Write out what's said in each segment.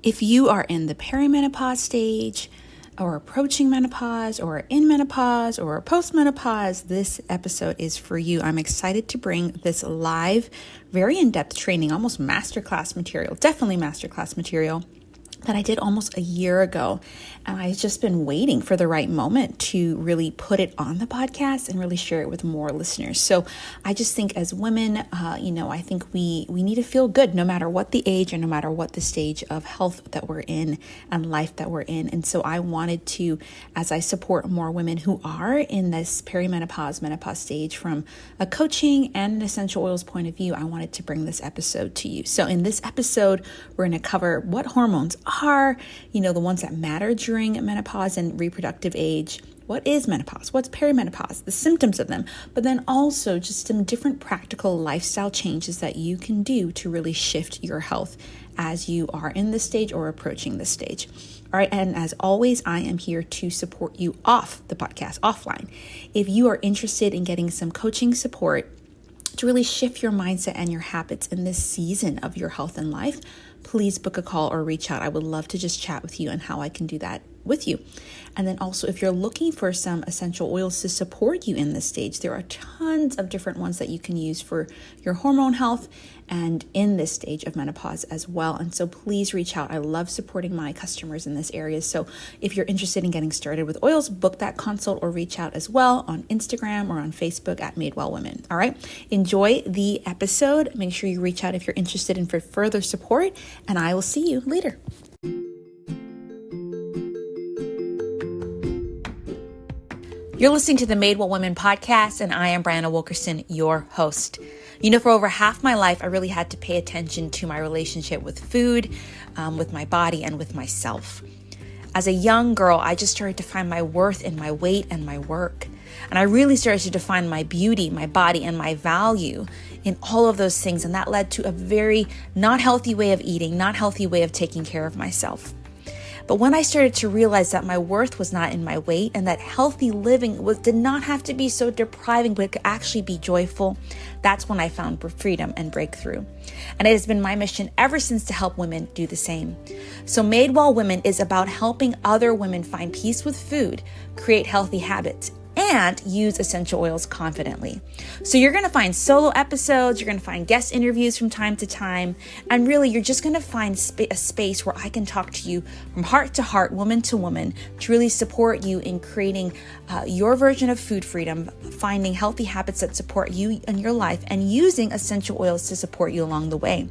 If you are in the perimenopause stage, or approaching menopause, or in menopause, or postmenopause, this episode is for you. I'm excited to bring this live, very in-depth training, almost masterclass material, definitely masterclass material, that I did almost a year ago. And I've just been waiting for the right moment to really put it on the podcast and really share it with more listeners. So I just think as women, I think we need to feel good no matter what the age and no matter what the stage of health that we're in and life that we're in. And so I wanted to, as I support more women who are in this perimenopause, menopause stage from a coaching and an essential oils point of view, I wanted to bring this episode to you. So in this episode, we're going to cover what hormones are, the ones that matter during menopause and reproductive age. What is menopause? What's perimenopause? The symptoms of them, but then also just some different practical lifestyle changes that you can do to really shift your health as you are in this stage or approaching this stage. All right. And as always, I am here to support you off the podcast, offline. If you are interested in getting some coaching support to really shift your mindset and your habits in this season of your health and life, please book a call or reach out. I would love to just chat with you and how I can do that with you. And then also, if you're looking for some essential oils to support you in this stage, there are tons of different ones that you can use for your hormone health and in this stage of menopause as well. And so please reach out. I love supporting my customers in this area. So if you're interested in getting started with oils, book that consult or reach out as well on Instagram or on Facebook at Madewell Women. All right. Enjoy the episode. Make sure you reach out if you're interested in for further support, and I will see you later. You're listening to the Madewell Women podcast, and I am Brianna Wilkerson, your host. For over half my life, I really had to pay attention to my relationship with food, with my body, and with myself. As a young girl, I just started to find my worth in my weight and my work. And I really started to define my beauty, my body, and my value in all of those things. And that led to a very not healthy way of eating, not healthy way of taking care of myself. But when I started to realize that my worth was not in my weight and that healthy living did not have to be so depriving, but it could actually be joyful, that's when I found freedom and breakthrough. And it has been my mission ever since to help women do the same. So Madewell Women is about helping other women find peace with food, create healthy habits, and use essential oils confidently. So you're going to find solo episodes, you're going to find guest interviews from time to time, and really you're just going to find a space where I can talk to you from heart to heart, woman to woman, to really support you in creating your version of food freedom, finding healthy habits that support you in your life, and using essential oils to support you along the way.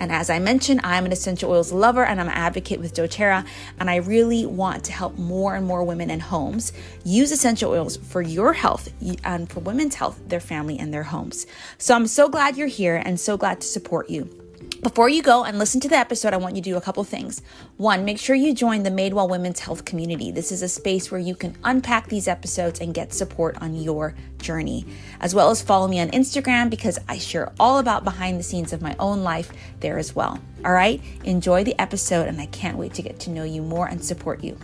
And as I mentioned, I'm an essential oils lover and I'm an advocate with doTERRA, and I really want to help more and more women and homes use essential oils for your health and for women's health, their family, and their homes. So I'm so glad you're here and so glad to support you. Before you go and listen to the episode, I want you to do a couple things. One, make sure you join the Madewell Women's Health community. This is a space where you can unpack these episodes and get support on your journey, as well as follow me on Instagram because I share all about behind the scenes of my own life there as well. All right, enjoy the episode, and I can't wait to get to know you more and support you.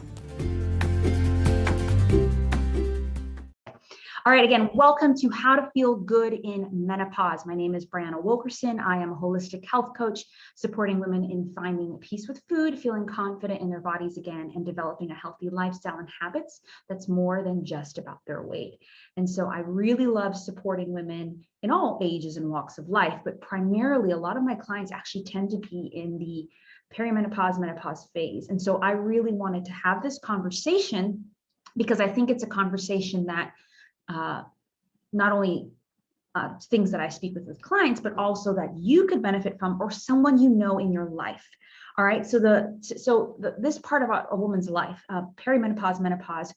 All right, again, welcome to How to Feel Good in Menopause. My name is Brianna Wilkerson. I am a holistic health coach supporting women in finding peace with food, feeling confident in their bodies again, and developing a healthy lifestyle and habits that's more than just about their weight. And so I really love supporting women in all ages and walks of life, but primarily a lot of my clients actually tend to be in the perimenopause, menopause phase. And so I really wanted to have this conversation because I think it's a conversation that not only things that I speak with clients, but also that you could benefit from, or someone you know in your life. All right. So this part of a woman's life, perimenopause, menopause,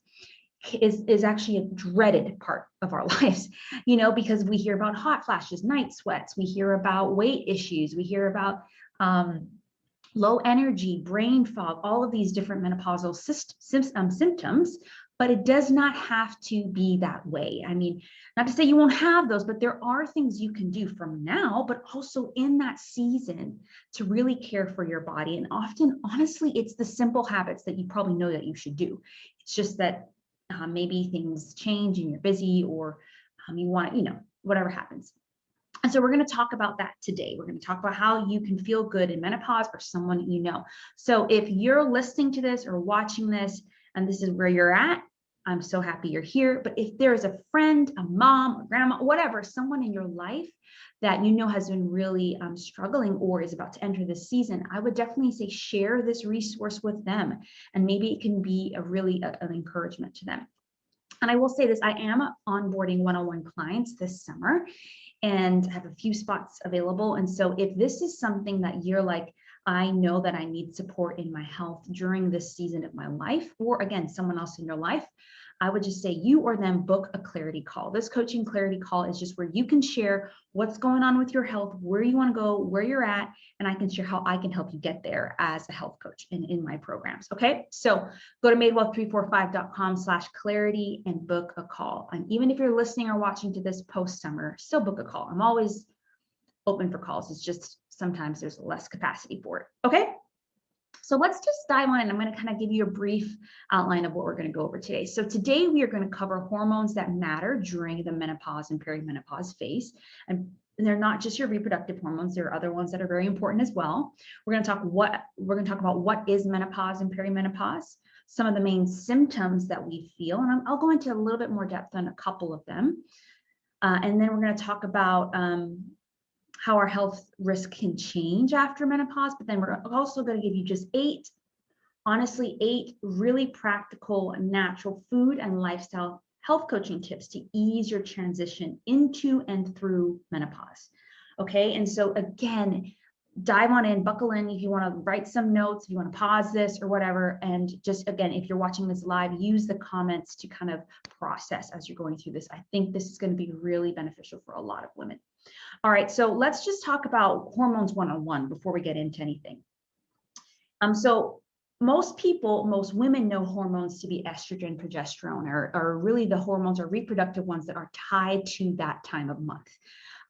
is actually a dreaded part of our lives, because we hear about hot flashes, night sweats, we hear about weight issues, we hear about low energy, brain fog, all of these different menopausal symptoms. But it does not have to be that way. I mean, not to say you won't have those, but there are things you can do from now, but also in that season to really care for your body. And often, honestly, it's the simple habits that you probably know that you should do. It's just that maybe things change and you're busy, or you want, whatever happens. And so we're going to talk about that today. We're going to talk about how you can feel good in menopause or someone you know. So if you're listening to this or watching this and this is where you're at, I'm so happy you're here. But if there is a friend, a mom, a grandma, whatever, someone in your life that you know has been really struggling or is about to enter this season, I would definitely say share this resource with them. And maybe it can be an encouragement to them. And I will say this, I am onboarding one-on-one clients this summer and have a few spots available. And so if this is something that you're like, I know that I need support in my health during this season of my life, or again, someone else in your life, I would just say you or them book a clarity call. This coaching clarity call is just where you can share what's going on with your health, where you want to go, where you're at, and I can share how I can help you get there as a health coach in my programs. Okay, so go to madewealth345.com/clarity and book a call. And even if you're listening or watching to this post summer, still book a call. I'm always open for calls. It's just sometimes there's less capacity for it. Okay. So let's just dive on in. I'm going to kind of give you a brief outline of what we're going to go over today. So today we are going to cover hormones that matter during the menopause and perimenopause phase. And they're not just your reproductive hormones. There are other ones that are very important as well. We're going to talk about what is menopause and perimenopause, some of the main symptoms that we feel, and I'll go into a little bit more depth on a couple of them. And then we're going to talk about how our health risk can change after menopause, but then we're also going to give you just eight really practical, natural food and lifestyle health coaching tips to ease your transition into and through menopause. Okay, and so again, dive on in, buckle in if you want to write some notes, if you want to pause this or whatever. And just again, if you're watching this live, use the comments to kind of process as you're going through this. I think this is going to be really beneficial for a lot of women. All right, so let's just talk about hormones one-on-one before we get into anything. So most women know hormones to be estrogen, progesterone, or really the hormones or reproductive ones that are tied to that time of month.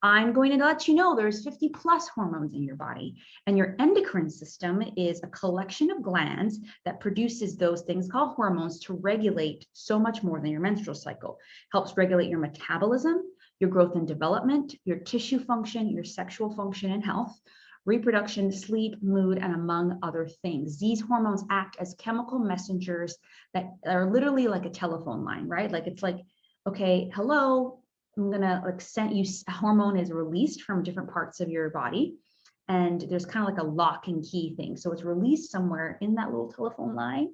I'm going to let you know there's 50 plus hormones in your body, and your endocrine system is a collection of glands that produces those things called hormones to regulate so much more than your menstrual cycle. Helps regulate your metabolism, your growth and development, your tissue function, your sexual function and health, reproduction, sleep, mood, and among other things. These hormones act as chemical messengers that are literally like a telephone line, right? Like it's like, okay, hello, I'm gonna send you, a hormone is released from different parts of your body. And there's kind of like a lock and key thing. So it's released somewhere in that little telephone line.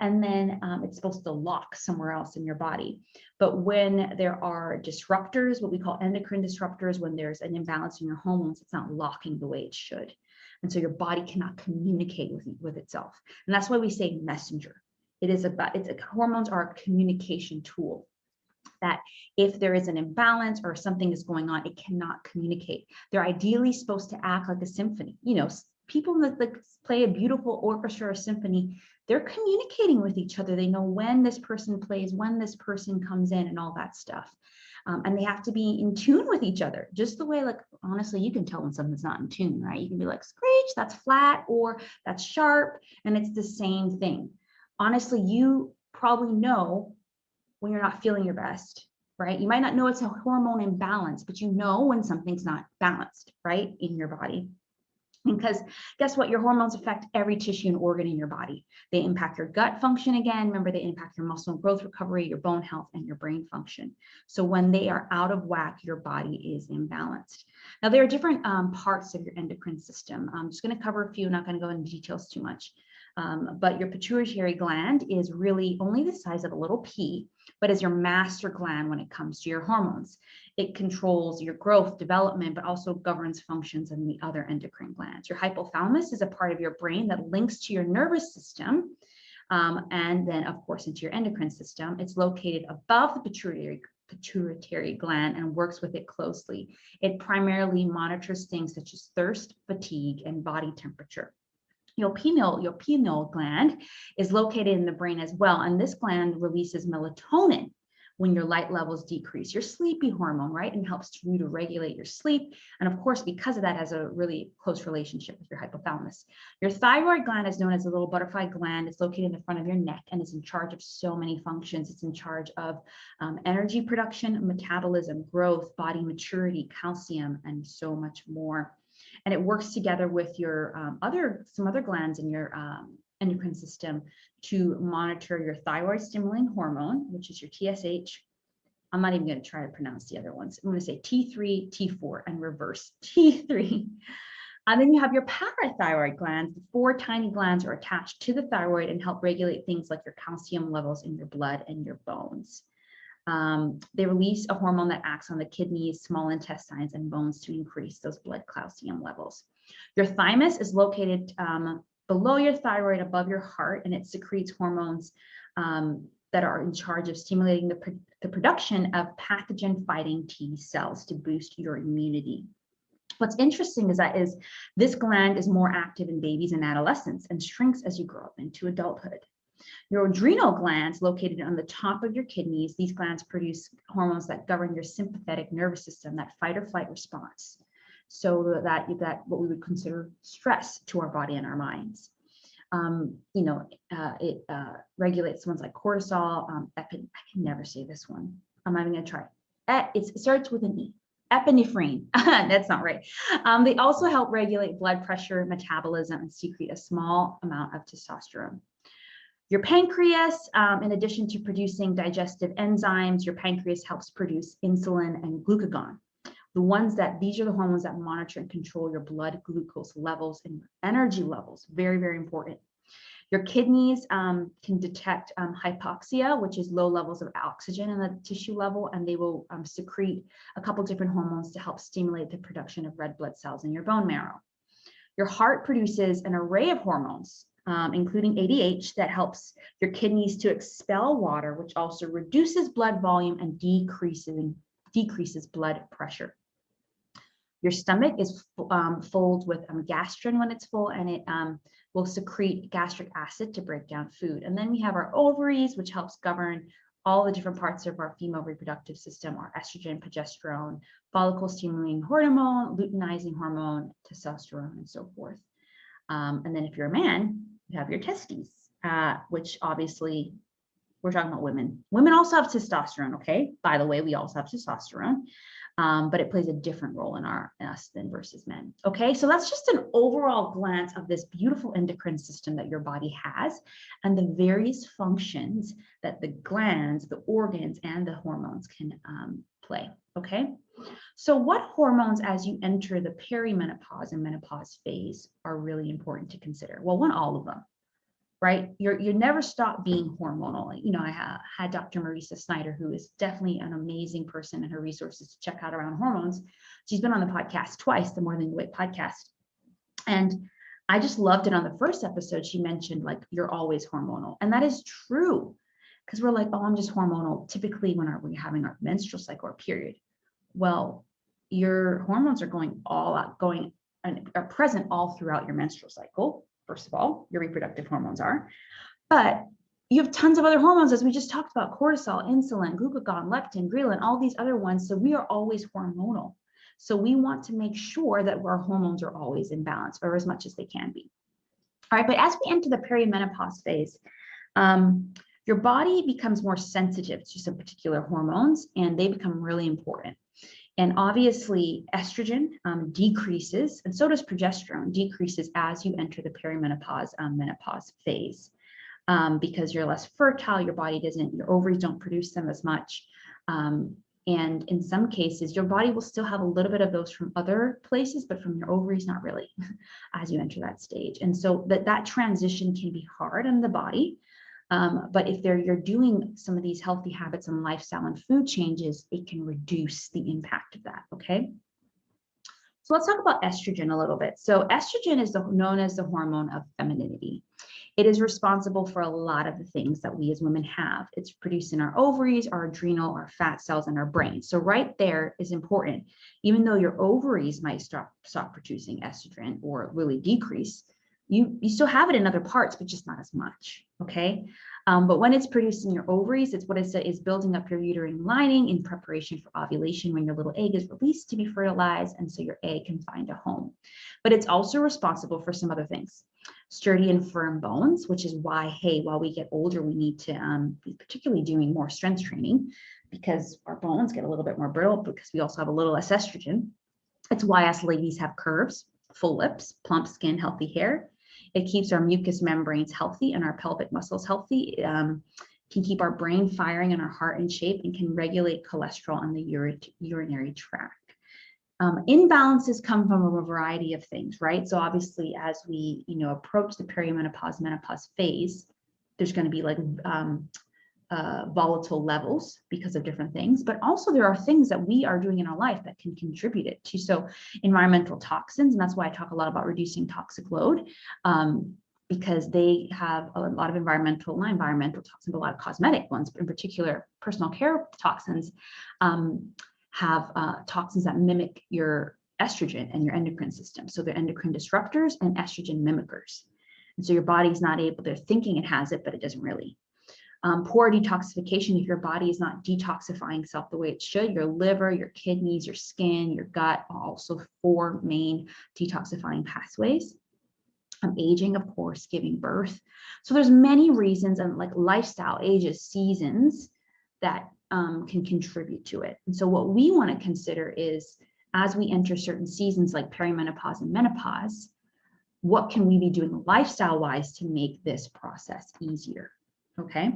And then it's supposed to lock somewhere else in your body. But when there are disruptors, what we call endocrine disruptors, when there's an imbalance in your hormones, it's not locking the way it should. And so your body cannot communicate with itself. And that's why we say messenger. Hormones are a communication tool. That if there is an imbalance or something is going on, it cannot communicate. They're ideally supposed to act like a symphony. You know, people that play a beautiful orchestra or symphony, they're communicating with each other. They know when this person plays, when this person comes in, and all that stuff. And they have to be in tune with each other, just the way, like, honestly, you can tell when something's not in tune, right? You can be like, screech, that's flat, or that's sharp, and it's the same thing. Honestly, you probably know when you're not feeling your best, right? You might not know it's a hormone imbalance, but you know when something's not balanced, right, in your body. Because guess what? Your hormones affect every tissue and organ in your body. They impact your gut function again. Remember, they impact your muscle and growth recovery, your bone health, and your brain function. So when they are out of whack, your body is imbalanced. Now, there are different parts of your endocrine system. I'm just going to cover a few, not going to go into details too much. But your pituitary gland is really only the size of a little pea, but is your master gland when it comes to your hormones. It controls your growth, development, but also governs functions in the other endocrine glands. Your hypothalamus is a part of your brain that links to your nervous system, and then, of course, into your endocrine system. It's located above the pituitary gland and works with it closely. It primarily monitors things such as thirst, fatigue, and body temperature. Your pineal gland is located in the brain as well, and this gland releases melatonin, when your light levels decrease. Your sleepy hormone, right? And helps you to regulate your sleep. And of course, because of that, has a really close relationship with your hypothalamus. Your thyroid gland is known as the little butterfly gland. It's located in the front of your neck and is in charge of so many functions. It's in charge of energy production, metabolism, growth, body maturity, calcium, and so much more. And it works together with your some other glands in your endocrine system to monitor your thyroid stimulating hormone, which is your TSH. I'm not even going to try to pronounce the other ones. I'm going to say T3, T4, and reverse T3. And then you have your parathyroid glands. The 4 tiny glands are attached to the thyroid and help regulate things like your calcium levels in your blood and your bones. They release a hormone that acts on the kidneys, small intestines, and bones to increase those blood calcium levels. Your thymus is located below your thyroid, above your heart, and it secretes hormones that are in charge of stimulating the production of pathogen-fighting T cells to boost your immunity. What's interesting is that this gland is more active in babies and adolescents and shrinks as you grow up into adulthood. Your adrenal glands, located on the top of your kidneys, these glands produce hormones that govern your sympathetic nervous system, that fight or flight response. So that what we would consider stress to our body and our minds. It regulates ones like cortisol. I can never say this one. I'm not even going to try. It starts with an E. Epinephrine. That's not right. They also help regulate blood pressure, metabolism, and secrete a small amount of testosterone. Your pancreas, in addition to producing digestive enzymes, your pancreas helps produce insulin and glucagon. These are the hormones that monitor and control your blood glucose levels and your energy levels. Very, very important. Your kidneys can detect hypoxia, which is low levels of oxygen in the tissue level, and they will secrete a couple different hormones to help stimulate the production of red blood cells in your bone marrow. Your heart produces an array of hormones, including ADH, that helps your kidneys to expel water, which also reduces blood volume and decreases blood pressure. Your stomach is filled with gastrin when it's full, and it will secrete gastric acid to break down food. And then we have our ovaries, which helps govern all the different parts of our female reproductive system, our estrogen, progesterone, follicle stimulating hormone, luteinizing hormone, testosterone, and so forth. And then if you're a man, you have your testes, which obviously we're talking about women. Women also have testosterone, okay? By the way, we also have testosterone, but it plays a different role in us than versus men, okay? So that's just an overall glance of this beautiful endocrine system that your body has and the various functions that the glands, the organs, and the hormones can play, okay? So what hormones, as you enter the perimenopause and menopause phase, are really important to consider? Well, one, all of them. Right? You never stop being hormonal. I had Dr. Marisa Snyder, who is definitely an amazing person, and her resources to check out around hormones. She's been on the podcast twice, the More Than You Weight podcast. And I just loved it. On the first episode, she mentioned like, you're always hormonal. And that is true, because we're like, oh, I'm just hormonal. Typically when we're having our menstrual cycle or period. Well, your hormones are going and are present all throughout your menstrual cycle. First of all, your reproductive hormones are, but you have tons of other hormones, as we just talked about: cortisol, insulin, glucagon, leptin, ghrelin, all these other ones. So we are always hormonal. So we want to make sure that our hormones are always in balance, or as much as they can be. All right, but as we enter the perimenopause phase, your body becomes more sensitive to some particular hormones, and they become really important. And obviously, estrogen decreases, and so does progesterone, decreases as you enter the perimenopause menopause phase, because you're less fertile, your ovaries don't produce them as much. And in some cases, your body will still have a little bit of those from other places, but from your ovaries, not really, as you enter that stage. And so that transition can be hard on the body. But if you're doing some of these healthy habits and lifestyle and food changes, it can reduce the impact of that, okay? So let's talk about estrogen a little bit. So estrogen is known as the hormone of femininity. It is responsible for a lot of the things that we as women have. It's produced in our ovaries, our adrenal, our fat cells, and our brain. So right there is important. Even though your ovaries might stop producing estrogen or really decrease, you still have it in other parts, but just not as much, okay? But when it's produced in your ovaries, it's what it is building up your uterine lining in preparation for ovulation when your little egg is released to be fertilized, and so your egg can find a home. But it's also responsible for some other things. Sturdy and firm bones, which is why, hey, while we get older, we need to be particularly doing more strength training because our bones get a little bit more brittle because we also have a little less estrogen. It's why us ladies have curves, full lips, plump skin, healthy hair. It keeps our mucous membranes healthy and our pelvic muscles healthy. Can keep our brain firing and our heart in shape, and can regulate cholesterol on the urinary tract. Imbalances come from a variety of things, right? So obviously, as we approach the perimenopause menopause phase, there's going to be like volatile levels because of different things, but also there are things that we are doing in our life that can contribute it to. So environmental toxins, and that's why I talk a lot about reducing toxic load, because they have a lot of environmental toxins, but a lot of cosmetic ones, in particular personal care toxins, have toxins that mimic your estrogen and your endocrine system. So they're endocrine disruptors and estrogen mimickers. And so your body's not able, they're thinking it has it, but it doesn't really. Poor detoxification, if your body is not detoxifying itself the way it should, your liver, your kidneys, your skin, your gut, are also 4 main detoxifying pathways. Aging, of course, giving birth. So there's many reasons, and like lifestyle, ages, seasons that can contribute to it. And so what we want to consider is, as we enter certain seasons like perimenopause and menopause, what can we be doing lifestyle-wise to make this process easier? Okay.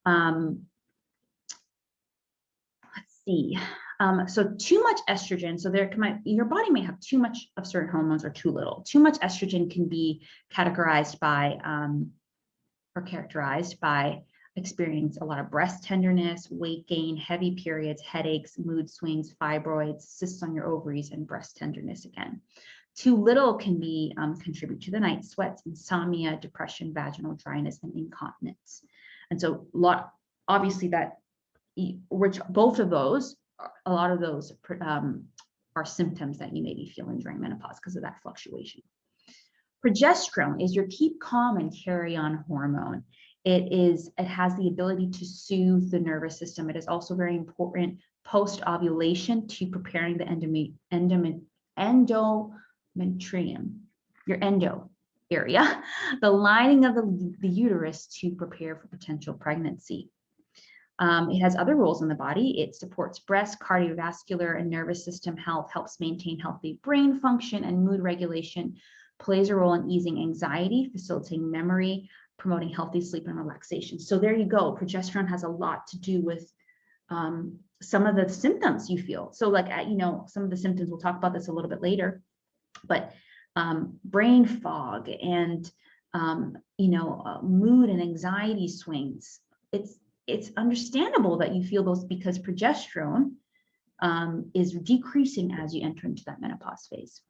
Let's see. So too much estrogen. So your body may have too much of certain hormones or too little. Too much estrogen can be categorized by or characterized by experience a lot of breast tenderness, weight gain, heavy periods, headaches, mood swings, fibroids, cysts on your ovaries, and breast tenderness again. Too little can be contribute to the night sweats, insomnia, depression, vaginal dryness, and incontinence. And so obviously that, which both of those, a lot of those are symptoms that you may be feeling during menopause because of that fluctuation. Progesterone is your keep calm and carry on hormone. It has the ability to soothe the nervous system. It is also very important post-ovulation to preparing the endometrium, your endo area, the lining of the uterus, to prepare for potential pregnancy. It has other roles in the body. It supports breast, cardiovascular, and nervous system health, helps maintain healthy brain function and mood regulation, plays a role in easing anxiety, facilitating memory, promoting healthy sleep and relaxation. So there you go. Progesterone has a lot to do with some of the symptoms you feel. So like, some of the symptoms, we'll talk about this a little bit later, but brain fog and, mood and anxiety swings. It's understandable that you feel those because progesterone is decreasing as you enter into that menopause phase.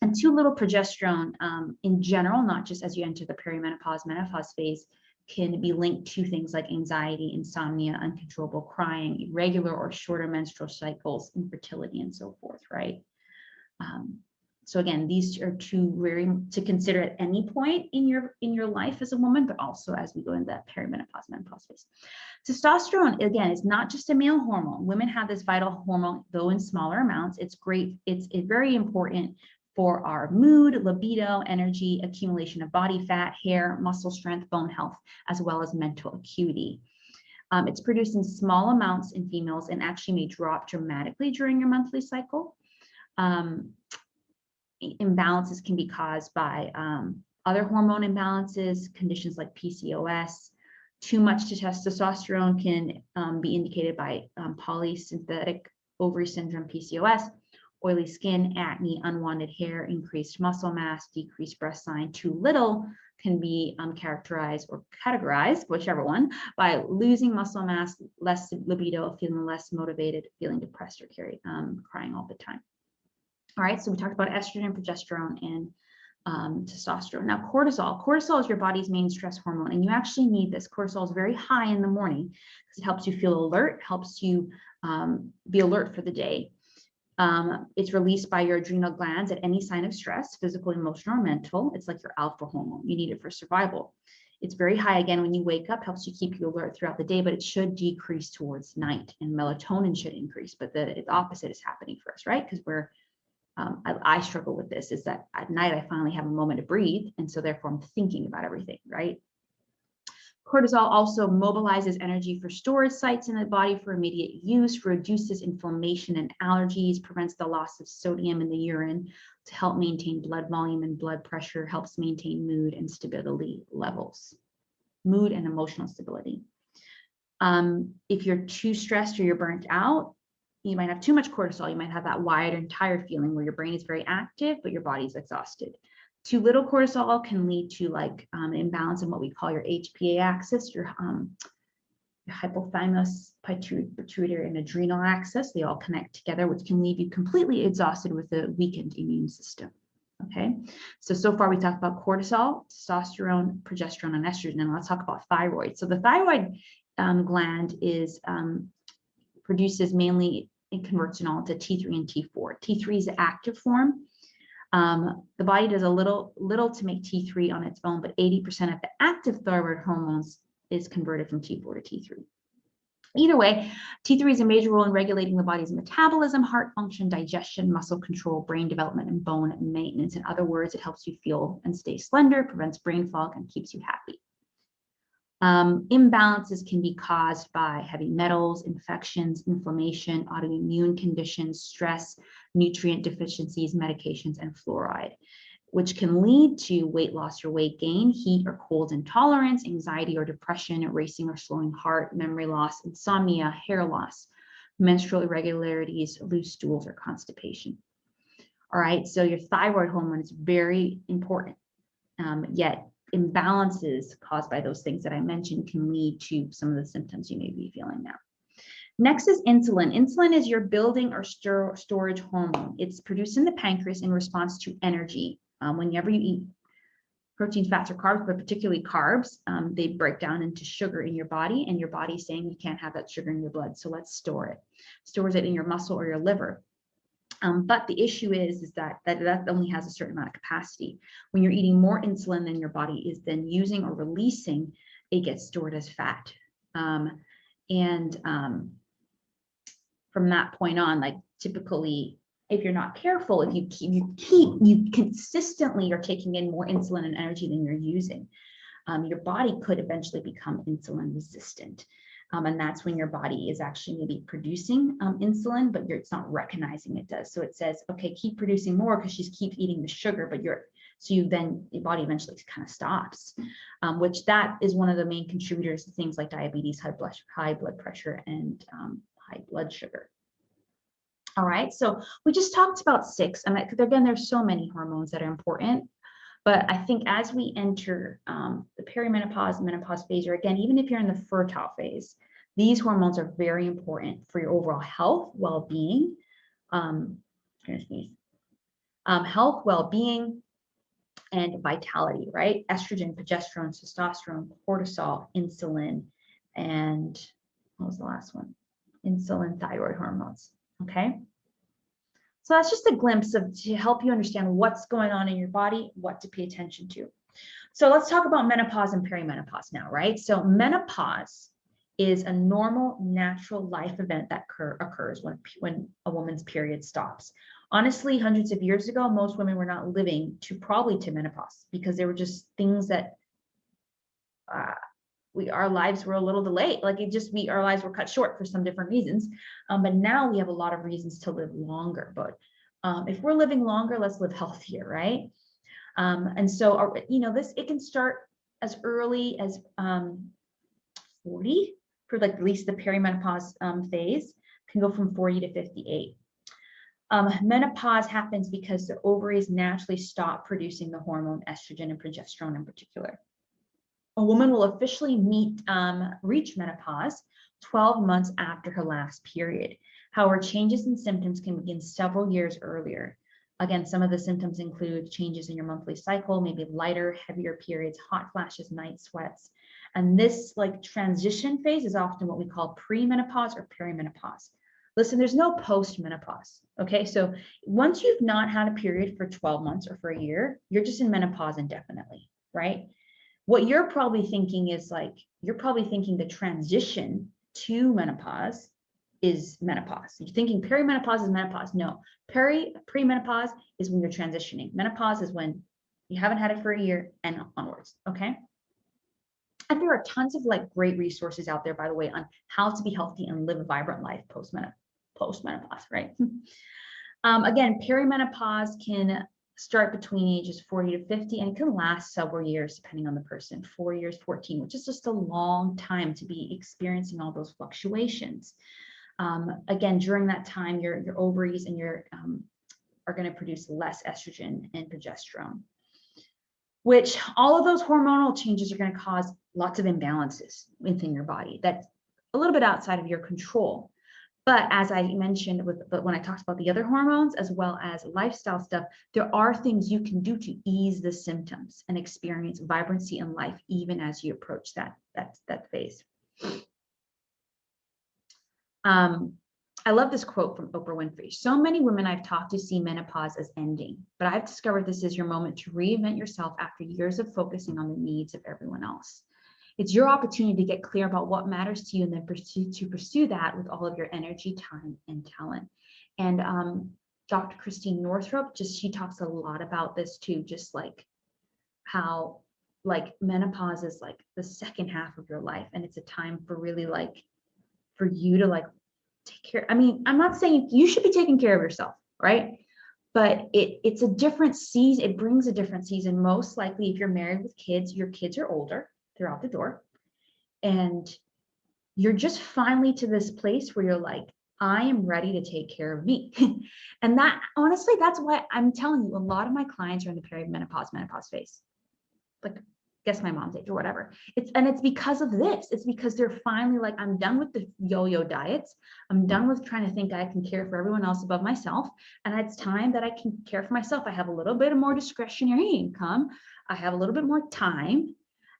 And too little progesterone in general, not just as you enter the perimenopause, menopause phase, can be linked to things like anxiety, insomnia, uncontrollable crying, irregular or shorter menstrual cycles, infertility, and so forth, right? So again, these are two very to consider at any point in your life as a woman, but also as we go into that perimenopause, menopause phase. Testosterone, again, is not just a male hormone. Women have this vital hormone, though in smaller amounts. It's great. It's very important for our mood, libido, energy, accumulation of body fat, hair, muscle strength, bone health, as well as mental acuity. It's produced in small amounts in females and actually may drop dramatically during your monthly cycle. Imbalances can be caused by other hormone imbalances, conditions like PCOS. Too much testosterone can be indicated by polycystic ovary syndrome, PCOS, oily skin, acne, unwanted hair, increased muscle mass, decreased breast size. Too little can be characterized or categorized, whichever one, by losing muscle mass, less libido, feeling less motivated, feeling depressed, or crying all the time. All right, so we talked about estrogen, progesterone, and testosterone. Now, cortisol. Cortisol is your body's main stress hormone, and you actually need this. Cortisol is very high in the morning because it helps you feel alert, helps you be alert for the day. It's released by your adrenal glands at any sign of stress, physical, emotional, or mental. It's like your alpha hormone. You need it for survival. It's very high again when you wake up, helps you keep you alert throughout the day, but it should decrease towards night, and melatonin should increase. But the opposite is happening for us, right? Because I struggle with this, is that at night I finally have a moment to breathe, and so therefore I'm thinking about everything, right? Cortisol also mobilizes energy for storage sites in the body for immediate use, reduces inflammation and allergies, prevents the loss of sodium in the urine to help maintain blood volume and blood pressure, helps maintain mood and stability levels, mood and emotional stability. If you're too stressed or you're burnt out, you might have too much cortisol. You might have that wide and tired feeling where your brain is very active, but your body's exhausted. Too little cortisol can lead to like an imbalance in what we call your HPA axis, your hypothalamus, pituitary, and adrenal axis. They all connect together, which can leave you completely exhausted with a weakened immune system. Okay, so far we talked about cortisol, testosterone, progesterone, and estrogen, and let's talk about thyroid. So the thyroid gland is produces mainly, it converts it all into T3 and T4. T3 is the active form. The body does a little to make T3 on its own, but 80% of the active thyroid hormones is converted from T4 to T3. Either way, T3 is a major role in regulating the body's metabolism, heart function, digestion, muscle control, brain development, and bone maintenance. In other words, it helps you feel and stay slender, prevents brain fog, and keeps you happy. Imbalances can be caused by heavy metals, infections, inflammation, autoimmune conditions, stress, nutrient deficiencies, medications, and fluoride, which can lead to weight loss or weight gain, heat or cold intolerance, anxiety or depression, racing or slowing heart, memory loss, insomnia, hair loss, menstrual irregularities, loose stools, or constipation. All right, so your thyroid hormone is very important, yet imbalances caused by those things that I mentioned can lead to some of the symptoms you may be feeling now. Next is insulin. Insulin is your building or storage hormone. It's produced in the pancreas in response to energy. Whenever you eat proteins, fats, or carbs, but particularly carbs, they break down into sugar in your body, and your body's saying you can't have that sugar in your blood, so let's store it. Stores it in your muscle or your liver. But the issue is that only has a certain amount of capacity. When you're eating more insulin than your body is then using or releasing, it gets stored as fat. From that point on, like typically, if you're not careful, if you consistently are taking in more insulin and energy than you're using, your body could eventually become insulin resistant. And that's when your body is actually maybe producing insulin, but it's not recognizing it does. So it says, okay, keep producing more because she keeps eating the sugar, but your body eventually kind of stops, which that is one of the main contributors to things like diabetes, high blood pressure, and high blood sugar. All right, so we just talked about 6, and again, there's so many hormones that are important. But I think as we enter the perimenopause, menopause phase, or again, even if you're in the fertile phase, these hormones are very important for your overall health, well-being, health, well-being, and vitality, right? Estrogen, progesterone, testosterone, cortisol, insulin, and what was the last one? Insulin, thyroid hormones, okay? So that's just a glimpse to help you understand what's going on in your body, what to pay attention to. So let's talk about menopause and perimenopause now, right? So menopause is a normal, natural life event that occurs when a woman's period stops. Honestly, hundreds of years ago, most women were not living probably to menopause because there were just things that our lives were a little delayed. Like our lives were cut short for some different reasons. But now we have a lot of reasons to live longer. But if we're living longer, let's live healthier, right? And so, it can start as early as 40 for like at least the perimenopause phase, can go from 40 to 58. Menopause happens because the ovaries naturally stop producing the hormone estrogen and progesterone in particular. A woman will officially reach menopause 12 months after her last period. However, changes in symptoms can begin several years earlier. Again, some of the symptoms include changes in your monthly cycle, maybe lighter, heavier periods, hot flashes, night sweats. And this transition phase is often what we call premenopause or perimenopause. Listen, there's no post-menopause. Okay. So once you've not had a period for 12 months or for a year, you're just in menopause indefinitely, right? What you're probably thinking is like, you're probably thinking the transition to menopause is menopause. You're thinking perimenopause is menopause. No, premenopause is when you're transitioning. Menopause is when you haven't had it for a year and onwards. Okay. And there are tons of like great resources out there, by the way, on how to be healthy and live a vibrant life post-menopause, right? Again, perimenopause can start between ages 40 to 50 and it can last several years depending on the person, 4 years, 14, which is just a long time to be experiencing all those fluctuations. Again, during that time, your ovaries and your are going to produce less estrogen and progesterone, which all of those hormonal changes are going to cause lots of imbalances within your body. That's a little bit outside of your control. But as I mentioned when I talked about the other hormones, as well as lifestyle stuff, there are things you can do to ease the symptoms and experience vibrancy in life, even as you approach that phase. I love this quote from Oprah Winfrey. So many women I've talked to see menopause as ending, but I've discovered this is your moment to reinvent yourself after years of focusing on the needs of everyone else. It's your opportunity to get clear about what matters to you and then pursue that with all of your energy, time, and talent. And Dr. Christine Northrup, she talks a lot about this too, just like how like menopause is like the second half of your life. And it's a time for really like, for you to like take care. I mean, I'm not saying you should be taking care of yourself, right? But it's a different season. It brings a different season. Most likely, if you're married with kids, your kids are older, they're out the door. And you're just finally to this place where you're like, I am ready to take care of me. And that, honestly, that's why I'm telling you, a lot of my clients are in the perimenopause phase. Like, guess my mom's age or whatever. It's because of this. It's because they're finally like, I'm done with the yo-yo diets. I'm done with trying to think I can care for everyone else above myself. And it's time that I can care for myself. I have a little bit of more discretionary income. I have a little bit more time.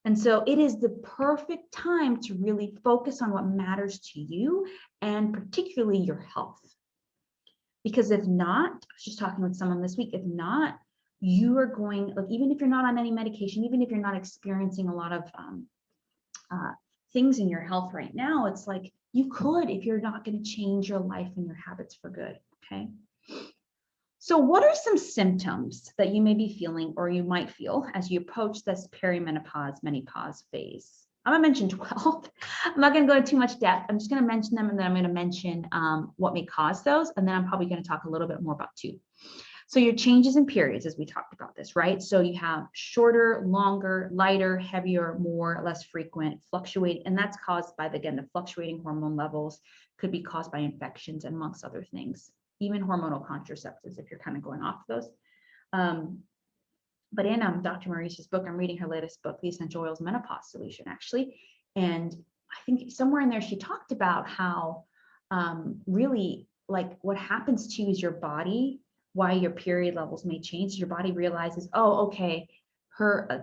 And so it is the perfect time to really focus on what matters to you and particularly your health. Because if not, I was just talking with someone this week, if not, you are going, like, even if you're not on any medication, even if you're not experiencing a lot of things in your health right now, it's like you could if you're not going to change your life and your habits for good. Okay. So what are some symptoms that you may be feeling or you might feel as you approach this menopause phase? I'm going to mention 12. I'm not going to go into too much depth. I'm just going to mention them, and then I'm going to mention what may cause those. And then I'm probably going to talk a little bit more about 2. So your changes in periods, as we talked about this, right? So you have shorter, longer, lighter, heavier, more, less frequent, fluctuate. And that's caused by, again, the fluctuating hormone levels, could be caused by infections and amongst other things, even hormonal contraceptives, if you're kind of going off those. But in Dr. Maurice's book, I'm reading her latest book, The Essential Oils Menopause Solution, actually. And I think somewhere in there, she talked about how really like what happens to you is your body, why your period levels may change. Your body realizes, oh, okay,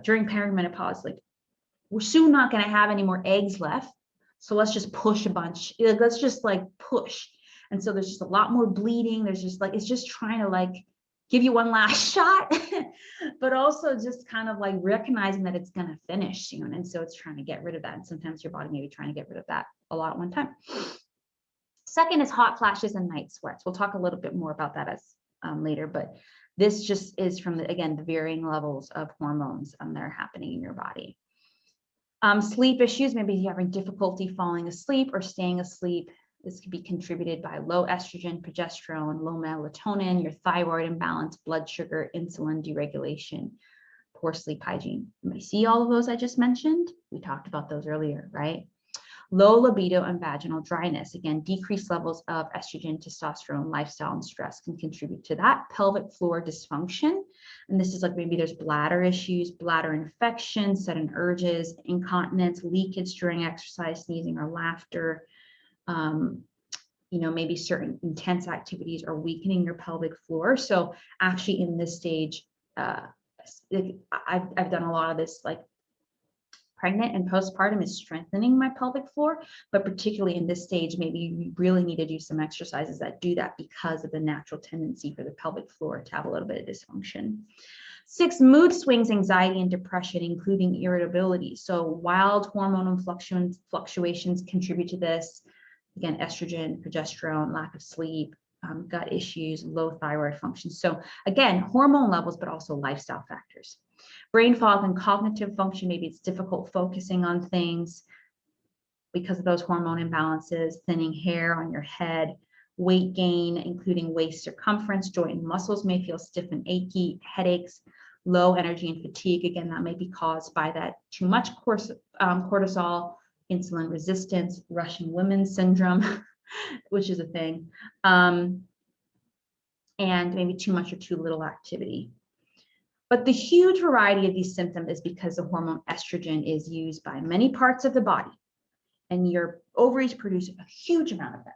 during perimenopause, like we're soon not going to have any more eggs left. So let's just push a bunch. Let's just like push. And so there's just a lot more bleeding. There's just like, it's just trying to like give you one last shot, but also just kind of like recognizing that it's going to finish soon. And so it's trying to get rid of that. And sometimes your body may be trying to get rid of that a lot at one time. Second is hot flashes and night sweats. We'll talk a little bit more about that as later, but this just is from the varying levels of hormones that are happening in your body. Sleep issues, maybe you're having difficulty falling asleep or staying asleep. This could be contributed by low estrogen, progesterone, low melatonin, your thyroid imbalance, blood sugar, insulin deregulation, poor sleep hygiene. You may see all of those I just mentioned. We talked about those earlier, right? Low libido and vaginal dryness. Again, decreased levels of estrogen, testosterone, lifestyle, and stress can contribute to that. Pelvic floor dysfunction. And this is like maybe there's bladder issues, bladder infections, sudden urges, incontinence, leakage during exercise, sneezing, or laughter. Maybe certain intense activities are weakening your pelvic floor. So actually in this stage, I've done a lot of this, like pregnant and postpartum is strengthening my pelvic floor, but particularly in this stage, maybe you really need to do some exercises that do that because of the natural tendency for the pelvic floor to have a little bit of dysfunction. 6, mood swings, anxiety, and depression, including irritability. So wild hormonal fluctuations contribute to this. Again, estrogen, progesterone, lack of sleep, gut issues, low thyroid function. So again, hormone levels, but also lifestyle factors. Brain fog and cognitive function, maybe it's difficult focusing on things because of those hormone imbalances, thinning hair on your head, weight gain, including waist circumference, joint and muscles may feel stiff and achy, headaches, low energy and fatigue. Again, that may be caused by that too much cortisol, insulin resistance, Russian women syndrome, which is a thing, and maybe too much or too little activity. But the huge variety of these symptoms is because the hormone estrogen is used by many parts of the body, and your ovaries produce a huge amount of them.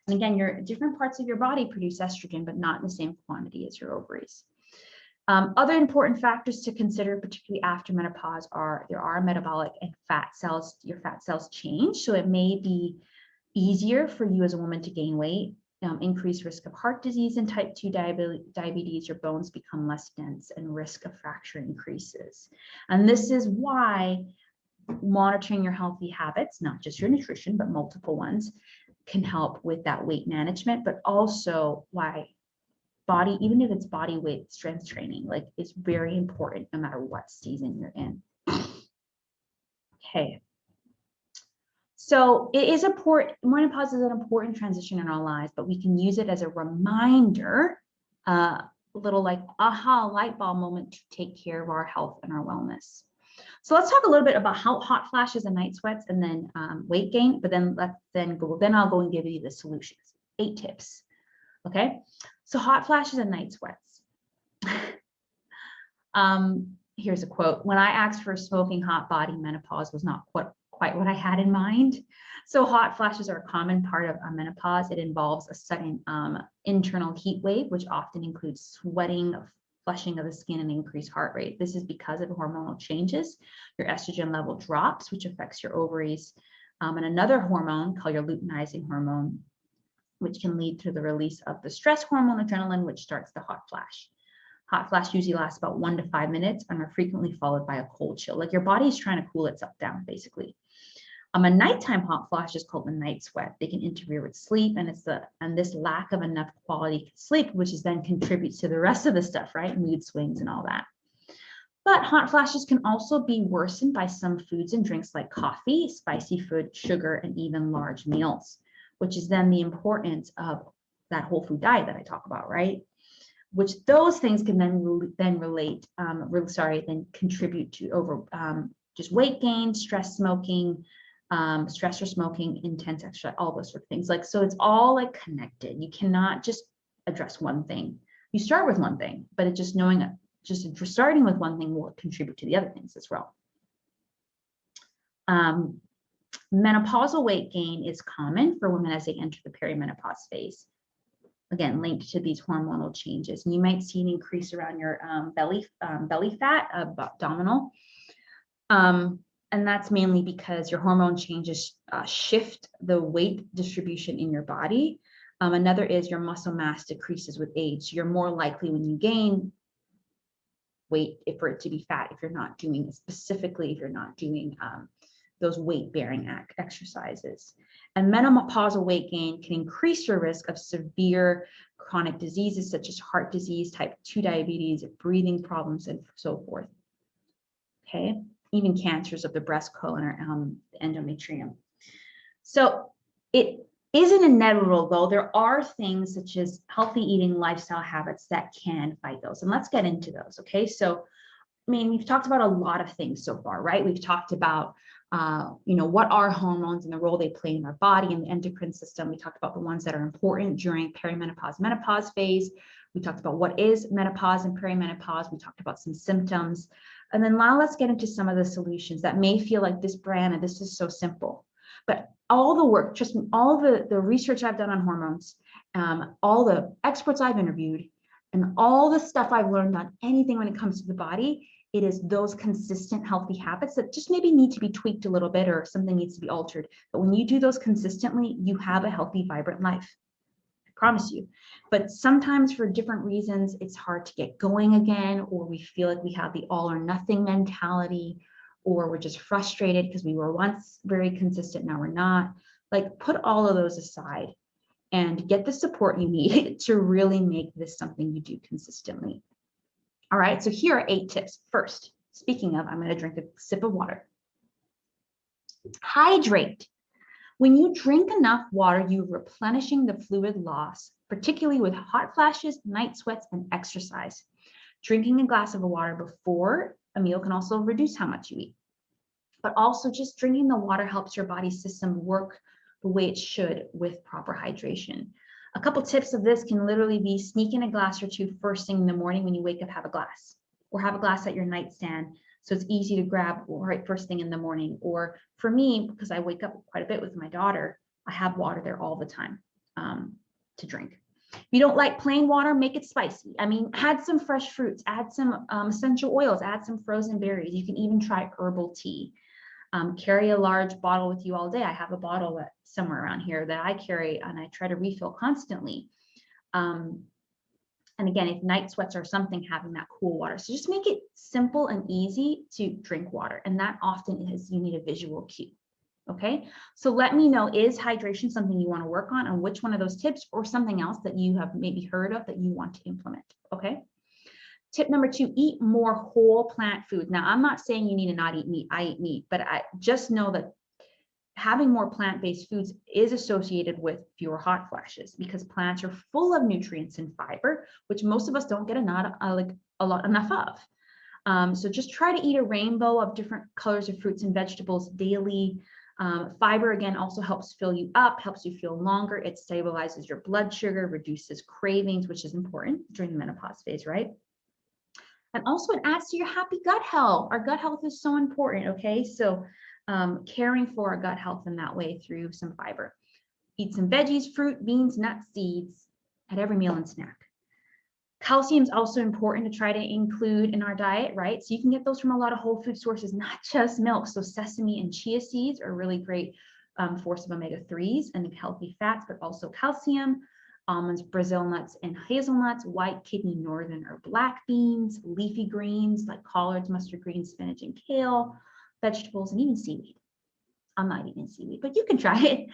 And again, your different parts of your body produce estrogen, but not in the same quantity as your ovaries. Other important factors to consider, particularly after menopause, are there are metabolic and fat cells. Your fat cells change, so it may be easier for you as a woman to gain weight. Increased risk of heart disease and type 2 diabetes, your bones become less dense and risk of fracture increases. And this is why monitoring your healthy habits, not just your nutrition, but multiple ones, can help with that weight management, but also why body, even if it's body weight strength training, like is very important no matter what season you're in. Okay. So it is important, menopause is an important transition in our lives, but we can use it as a reminder, a little like aha light bulb moment to take care of our health and our wellness. So let's talk a little bit about how hot flashes and night sweats and then weight gain, but then I'll go and give you the solutions, 8 tips. Okay. So hot flashes and night sweats. Here's a quote. When I asked for a smoking hot body, menopause was not quite what I had in mind. So hot flashes are a common part of menopause. It involves a sudden internal heat wave, which often includes sweating, flushing of the skin, and increased heart rate. This is because of hormonal changes. Your estrogen level drops, which affects your ovaries, and another hormone called your luteinizing hormone, which can lead to the release of the stress hormone adrenaline, which starts the hot flash. Hot flash usually lasts about 1 to 5 minutes and are frequently followed by a cold chill. Like your body is trying to cool itself down, basically. A nighttime hot flash is called the night sweat. They can interfere with sleep, and this lack of enough quality sleep, which is then contributes to the rest of the stuff, right? Mood swings and all that. But hot flashes can also be worsened by some foods and drinks like coffee, spicy food, sugar, and even large meals, which is then the importance of that whole food diet that I talk about, right? Which those things can then contribute to just weight gain, stress smoking, stress or smoking, intense exercise, all those sort of things. Like, so it's all like connected. You cannot just address one thing. You start with one thing, but it's just knowing just starting with one thing will contribute to the other things as well. Menopausal weight gain is common for women as they enter the perimenopause phase. Again, linked to these hormonal changes. And you might see an increase around your belly fat, abdominal. And that's mainly because your hormone changes shift the weight distribution in your body. Another is your muscle mass decreases with age. So you're more likely when you gain weight for it to be fat if you're not doing those weight-bearing exercises. And menopausal weight gain can increase your risk of severe chronic diseases such as heart disease, type 2 diabetes, breathing problems, and so forth. Okay, even cancers of the breast, colon, or endometrium. So it isn't inevitable, though. There are things such as healthy eating, lifestyle habits that can fight those. And let's get into those. Okay, so I mean, we've talked about a lot of things so far, right? We've talked about, what are hormones and the role they play in our body and the endocrine system. We talked about the ones that are important during perimenopause, menopause phase. We talked about what is menopause and perimenopause. We talked about some symptoms. And then now let's get into some of the solutions that may feel like this is so simple. But all the work, trust me, all the research I've done on hormones, all the experts I've interviewed, And all the stuff I've learned on anything when it comes to the body, it is those consistent healthy habits that just maybe need to be tweaked a little bit or something needs to be altered. But when you do those consistently, you have a healthy, vibrant life. I promise you. But sometimes for different reasons, it's hard to get going again, or we feel like we have the all or nothing mentality, or we're just frustrated because we were once very consistent, now we're not. Like, put all of those aside and get the support you need to really make this something you do consistently. All right, so here are 8 tips. First, speaking of, I'm going to drink a sip of water. Hydrate. When you drink enough water, you're replenishing the fluid loss, particularly with hot flashes, night sweats, and exercise. Drinking a glass of water before a meal can also reduce how much you eat. But also just drinking the water helps your body system work the way it should with proper hydration. A couple tips of this can literally be sneak in a glass or two first thing in the morning when you wake up, have a glass, or have a glass at your nightstand so it's easy to grab right first thing in the morning. Or for me, because I wake up quite a bit with my daughter, I have water there all the time to drink. If you don't like plain water, make it spicy. I mean, add some fresh fruits, add some essential oils, add some frozen berries. You can even try herbal tea. Carry a large bottle with you all day. I have a bottle somewhere around here that I carry and I try to refill constantly. And again, if night sweats or something, having that cool water. So just make it simple and easy to drink water. And that often is, you need a visual cue. Okay, so let me know, is hydration something you want to work on which one of those tips or something else that you have maybe heard of that you want to implement. Okay. Tip number 2, eat more whole plant foods. Now, I'm not saying you need to not eat meat. I eat meat, but I just know that having more plant-based foods is associated with fewer hot flashes because plants are full of nutrients and fiber, which most of us don't get enough of. So just try to eat a rainbow of different colors of fruits and vegetables daily. Fiber, again, also helps fill you up, helps you feel longer. It stabilizes your blood sugar, reduces cravings, which is important during the menopause phase, right? And also it adds to your happy gut health. Our gut health is so important, okay? So caring for our gut health in that way through some fiber. Eat some veggies, fruit, beans, nuts, seeds at every meal and snack. Calcium is also important to try to include in our diet, right? So you can get those from a lot of whole food sources, not just milk. So sesame and chia seeds are really great source of omega-3s and healthy fats, but also calcium. Almonds, Brazil nuts, and hazelnuts, white kidney, northern or black beans, leafy greens like collards, mustard greens, spinach, and kale, vegetables, and even seaweed. I'm not eating seaweed, but you can try it.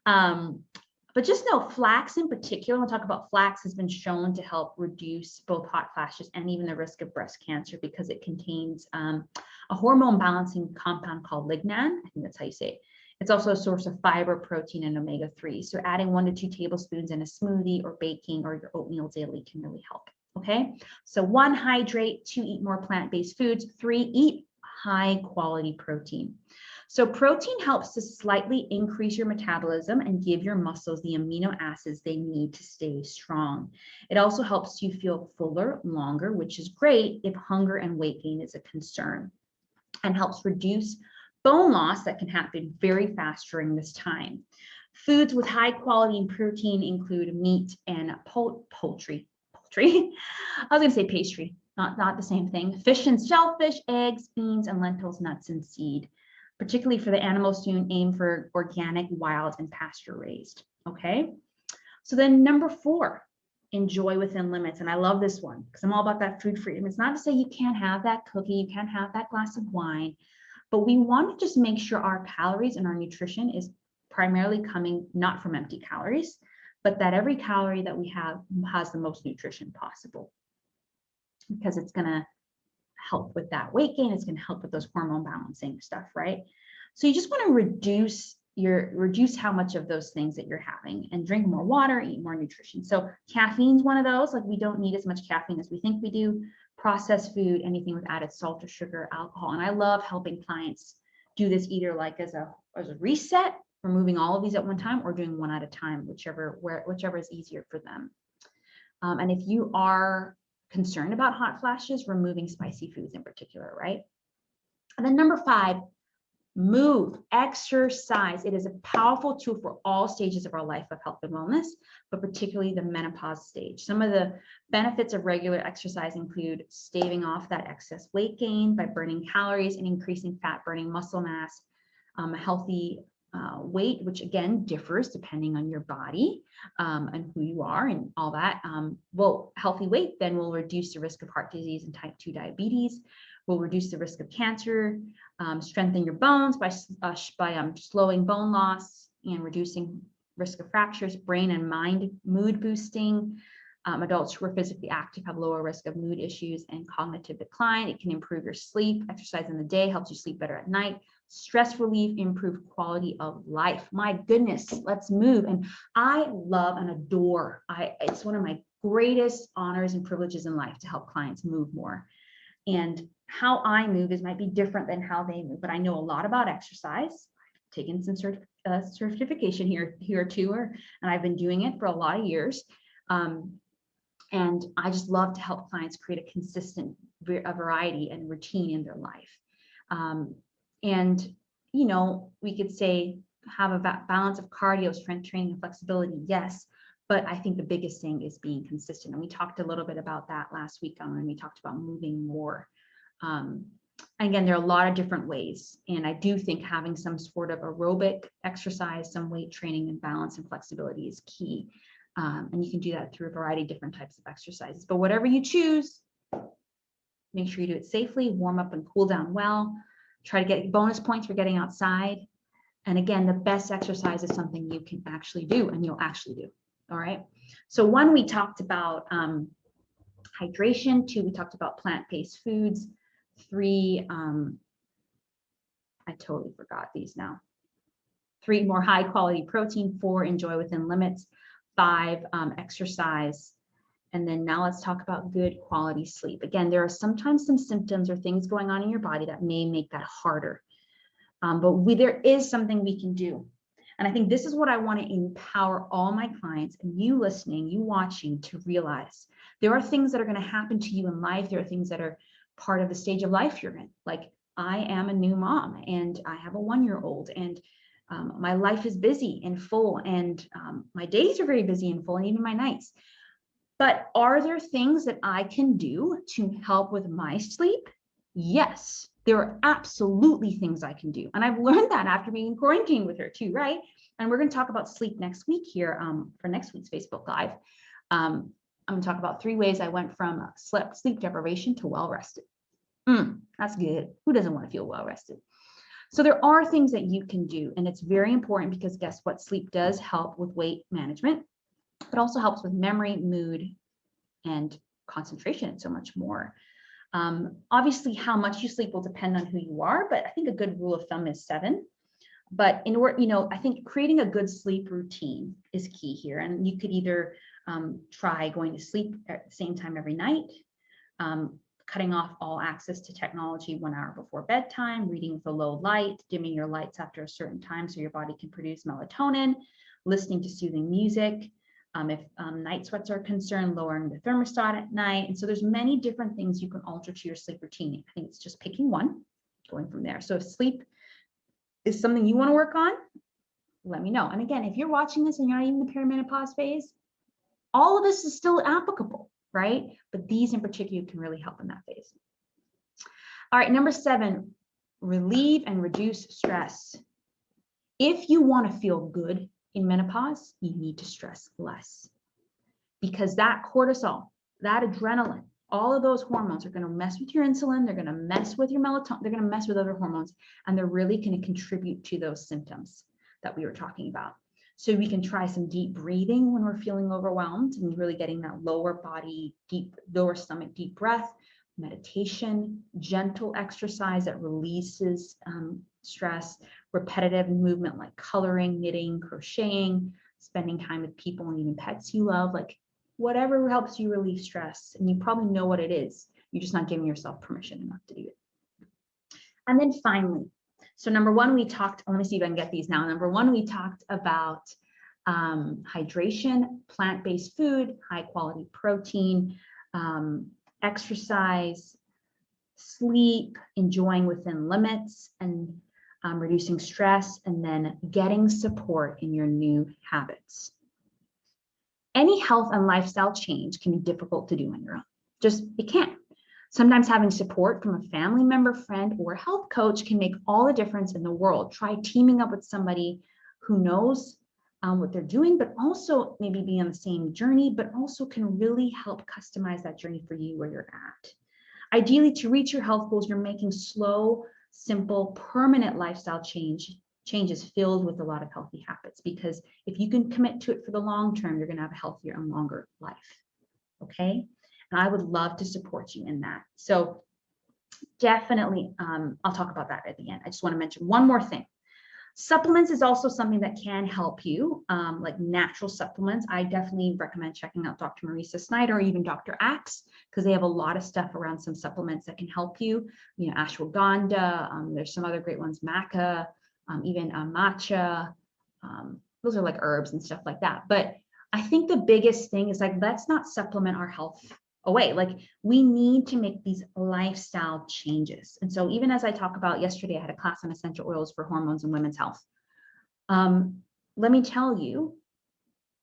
But just know flax in particular, we'll talk about flax, has been shown to help reduce both hot flashes and even the risk of breast cancer because it contains a hormone balancing compound called lignan. I think that's how you say it. It's also a source of fiber, protein, and omega-3. So adding 1 to 2 tablespoons in a smoothie or baking or your oatmeal daily can really help. Okay. So 1, hydrate. 2, eat more plant-based foods. 3, eat high quality protein. So protein helps to slightly increase your metabolism and give your muscles the amino acids they need to stay strong. It also helps you feel fuller longer, which is great if hunger and weight gain is a concern, and helps reduce bone loss that can happen very fast during this time. Foods with high quality protein include meat and poultry. I was going to say pastry, not the same thing. Fish and shellfish, eggs, beans, and lentils, nuts, and seed. Particularly for the animals, you aim for organic, wild, and pasture raised. Okay. So then number 4, enjoy within limits. And I love this one because I'm all about that food freedom. It's not to say you can't have that cookie, you can't have that glass of wine, but we want to just make sure our calories and our nutrition is primarily coming not from empty calories, but that every calorie that we have has the most nutrition possible, because it's going to help with that weight gain. It's going to help with those hormone balancing stuff, right? So you just want to reduce how much of those things that you're having and drink more water, eat more nutrition. So caffeine's one of those. Like, we don't need as much caffeine as we think we do. Processed food, anything with added salt or sugar, alcohol. And I love helping clients do this either like as a reset, removing all of these at one time, or doing one at a time, whichever is easier for them. And if you are concerned about hot flashes, removing spicy foods in particular, right? And then number 5, Move, exercise. It is a powerful tool for all stages of our life of health and wellness, but particularly the menopause stage. Some of the benefits of regular exercise include staving off that excess weight gain by burning calories and increasing fat burning muscle mass, a healthy weight, which again differs depending on your body and who you are and all that. Well, healthy weight then will reduce the risk of heart disease and type 2 diabetes, will reduce the risk of cancer, strengthen your bones by slowing bone loss and reducing risk of fractures, brain and mind mood boosting. Adults who are physically active have lower risk of mood issues and cognitive decline. It can improve your sleep. Exercise in the day helps you sleep better at night. Stress relief, improved quality of life. My goodness, let's move. And I love and adore, it's one of my greatest honors and privileges in life to help clients move more. And how I move might be different than how they move, but I know a lot about exercise. I've taken some certification here too, and I've been doing it for a lot of years. And I just love to help clients create a consistent variety and routine in their life. And, you know, we could say have a balance of cardio, strength training, and flexibility. Yes. But I think the biggest thing is being consistent. And we talked a little bit about that last week when we talked about moving more. Again, there are a lot of different ways. And I do think having some sort of aerobic exercise, some weight training and balance and flexibility is key. And you can do that through a variety of different types of exercises. But whatever you choose, make sure you do it safely, warm up and cool down well. Try to get bonus points for getting outside. And again, the best exercise is something you can actually do and you'll actually do. All right. So 1, we talked about hydration. 2, we talked about plant-based foods. 3, I totally forgot these now. 3, more high quality protein. 4, enjoy within limits. 5, exercise. And then now let's talk about good quality sleep. Again, there are sometimes some symptoms or things going on in your body that may make that harder. But there is something we can do. And I think this is what I want to empower all my clients and you listening, you watching, to realize. There are things that are going to happen to you in life. There are things that are part of the stage of life you're in. Like I am a new mom and I have a 1-year-old and my life is busy and full and my days are very busy and full and even my nights. But are there things that I can do to help with my sleep? Yes, there are absolutely things I can do. And I've learned that after being in quarantine with her too, right? And we're going to talk about sleep next week here for next week's Facebook Live. I'm going to talk about 3 ways I went from sleep deprivation to well-rested. That's good. Who doesn't want to feel well-rested? So there are things that you can do. And it's very important because guess what? Sleep does help with weight management. It also helps with memory, mood, and concentration, and so much more. Obviously, how much you sleep will depend on who you are, but I think a good rule of thumb is 7. But in order, I think creating a good sleep routine is key here. And you could either try going to sleep at the same time every night, cutting off all access to technology 1 hour before bedtime, reading with a low light, dimming your lights after a certain time so your body can produce melatonin, listening to soothing music. If night sweats are concerned, lowering the thermostat at night. And so there's many different things you can alter to your sleep routine. I think it's just picking one, going from there. So if sleep is something you want to work on, let me know. And again, if you're watching this and you're not even in the perimenopause phase, all of this is still applicable, right? But these in particular can really help in that phase. All right, number 7, relieve and reduce stress. If you want to feel good in menopause, you need to stress less because that cortisol, that adrenaline, all of those hormones are going to mess with your insulin. They're going to mess with your melatonin. They're going to mess with other hormones, and they're really going to contribute to those symptoms that we were talking about. So we can try some deep breathing when we're feeling overwhelmed and really getting that lower body, lower stomach, deep breath, meditation, gentle exercise that releases stress, repetitive movement like coloring, knitting, crocheting, spending time with people and even pets you love, like whatever helps you relieve stress. And you probably know what it is. You're just not giving yourself permission enough to do it. And then finally, so number 1, we talked, let me see if I can get these now. Number 1, we talked about hydration, plant-based food, high quality protein, exercise, sleep, enjoying within limits, and reducing stress, and then getting support in your new habits. Any health and lifestyle change can be difficult to do on your own. It can. Sometimes having support from a family member, friend, or health coach can make all the difference in the world. Try teaming up with somebody who knows what they're doing, but also maybe be on the same journey, but also can really help customize that journey for you where you're at. Ideally, to reach your health goals, you're making slow, simple, permanent lifestyle changes filled with a lot of healthy habits, because if you can commit to it for the long term, you're going to have a healthier and longer life. Okay. And I would love to support you in that. So definitely, I'll talk about that at the end. I just want to mention one more thing. Supplements is also something that can help you, like natural supplements. I definitely recommend checking out Dr. Marisa Snyder or even Dr. Axe, because they have a lot of stuff around some supplements that can help you. You know, ashwagandha, there's some other great ones, maca, even matcha. Those are like herbs and stuff like that. But I think the biggest thing is like, let's not supplement our health away. Like, we need to make these lifestyle changes. And so even as I talk about yesterday, I had a class on essential oils for hormones and women's health. Let me tell you,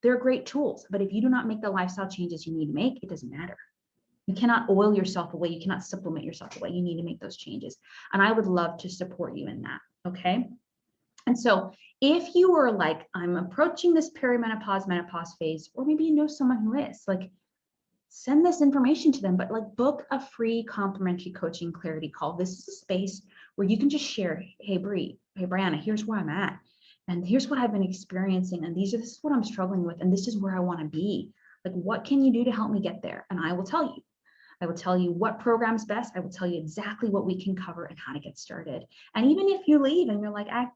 they're great tools, but if you do not make the lifestyle changes you need to make, it doesn't matter. You cannot oil yourself away. You cannot supplement yourself away. You need to make those changes. And I would love to support you in that. Okay. And so if you are like, I'm approaching this perimenopause, menopause phase, or maybe you know someone who is, like, send this information to them, but like, book a free complimentary coaching clarity call. This is a space where you can just share, hey, Brianna, here's where I'm at. And here's what I've been experiencing. And this is what I'm struggling with. And this is where I want to be. Like, what can you do to help me get there? And I will tell you. I will tell you what program's best. I will tell you exactly what we can cover and how to get started. And even if you leave and you're like, I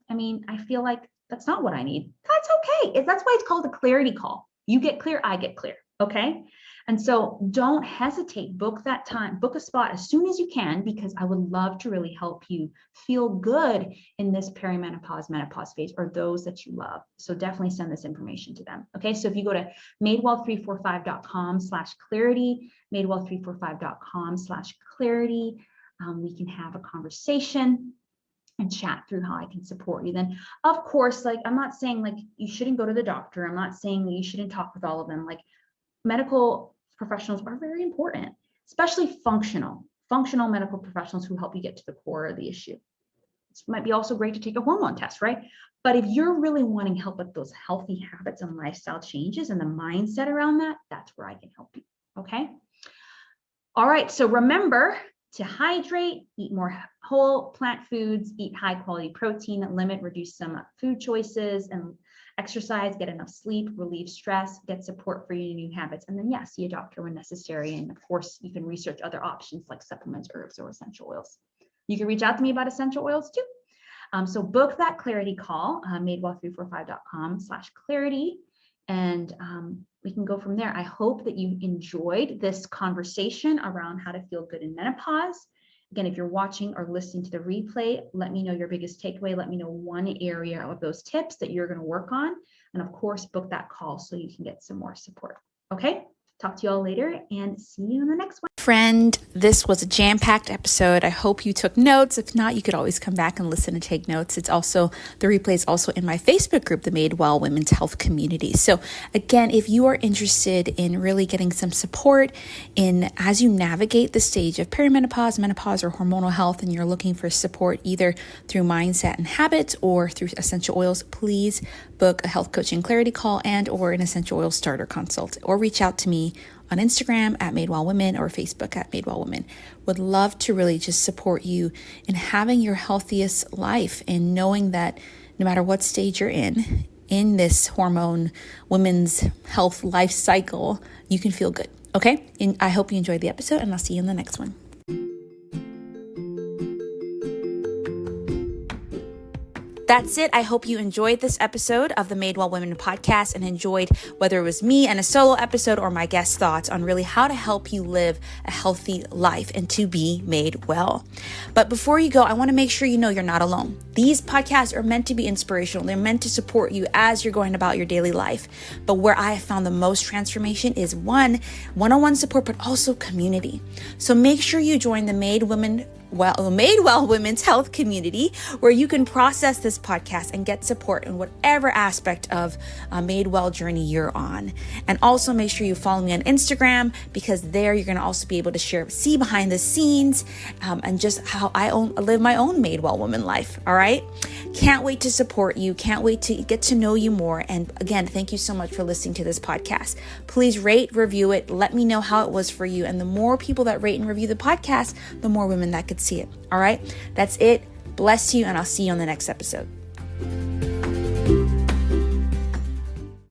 feel like that's not what I need, that's okay. That's why it's called a clarity call. You get clear, I get clear. Okay. And so don't hesitate, book that time, book a spot as soon as you can, because I would love to really help you feel good in this perimenopause, menopause phase, or those that you love. So definitely send this information to them. Okay. So if you go to madewell345.com/clarity, madewell345.com/clarity, we can have a conversation and chat through how I can support you. Then, of course, like, I'm not saying like you shouldn't go to the doctor. I'm not saying you shouldn't talk with all of them. Like, medical professionals are very important, especially functional medical professionals who help you get to the core of the issue. It might be also great to take a hormone test, right? But if you're really wanting help with those healthy habits and lifestyle changes and the mindset around that, that's where I can help you. Okay. All right. So remember to hydrate, eat more whole plant foods, eat high quality protein, reduce some food choices, and exercise, get enough sleep, relieve stress, get support for your new habits. And then, see a doctor when necessary. And of course, you can research other options like supplements, herbs, or essential oils. You can reach out to me about essential oils too. So book that clarity call, madewell345.com/clarity. And we can go from there. I hope that you enjoyed this conversation around how to feel good in menopause. Again, if you're watching or listening to the replay, let me know your biggest takeaway. Let me know one area of those tips that you're going to work on. And of course, book that call so you can get some more support. Okay. Talk to you all later and see you in the next one. Friend, this was a jam-packed episode. I hope you took notes. If not, you could always come back and listen and take notes. The replay is also in my Facebook group, the Madewell Women's Health Community. So again, if you are interested in really getting some support as you navigate the stage of perimenopause, menopause, or hormonal health, and you're looking for support either through mindset and habits or through essential oils, please book a health coaching clarity call or an essential oil starter consult, or reach out to me on Instagram at Madewell Women or Facebook at Madewell Women. Would love to really just support you in having your healthiest life and knowing that no matter what stage you're in this hormone women's health life cycle, you can feel good. Okay. And I hope you enjoyed the episode, and I'll see you in the next one. That's it. I hope you enjoyed this episode of the Madewell Women podcast and enjoyed whether it was me and a solo episode or my guest thoughts on really how to help you live a healthy life and to be made well. But before you go, I want to make sure you know you're not alone. These podcasts are meant to be inspirational. They're meant to support you as you're going about your daily life. But where I have found the most transformation is one-on-one support, but also community. So make sure you join the Madewell Women Made Well Women's Health community, where you can process this podcast and get support in whatever aspect of a Made Well journey you're on. And also make sure you follow me on Instagram, because there you're going to also be able to see behind the scenes and just how I live my own Made Well woman life. All right. Can't wait to support you. Can't wait to get to know you more. And again, thank you so much for listening to this podcast. Please rate, review it. Let me know how it was for you. And the more people that rate and review the podcast, the more women that could see it. All right. That's it. Bless you. And I'll see you on the next episode.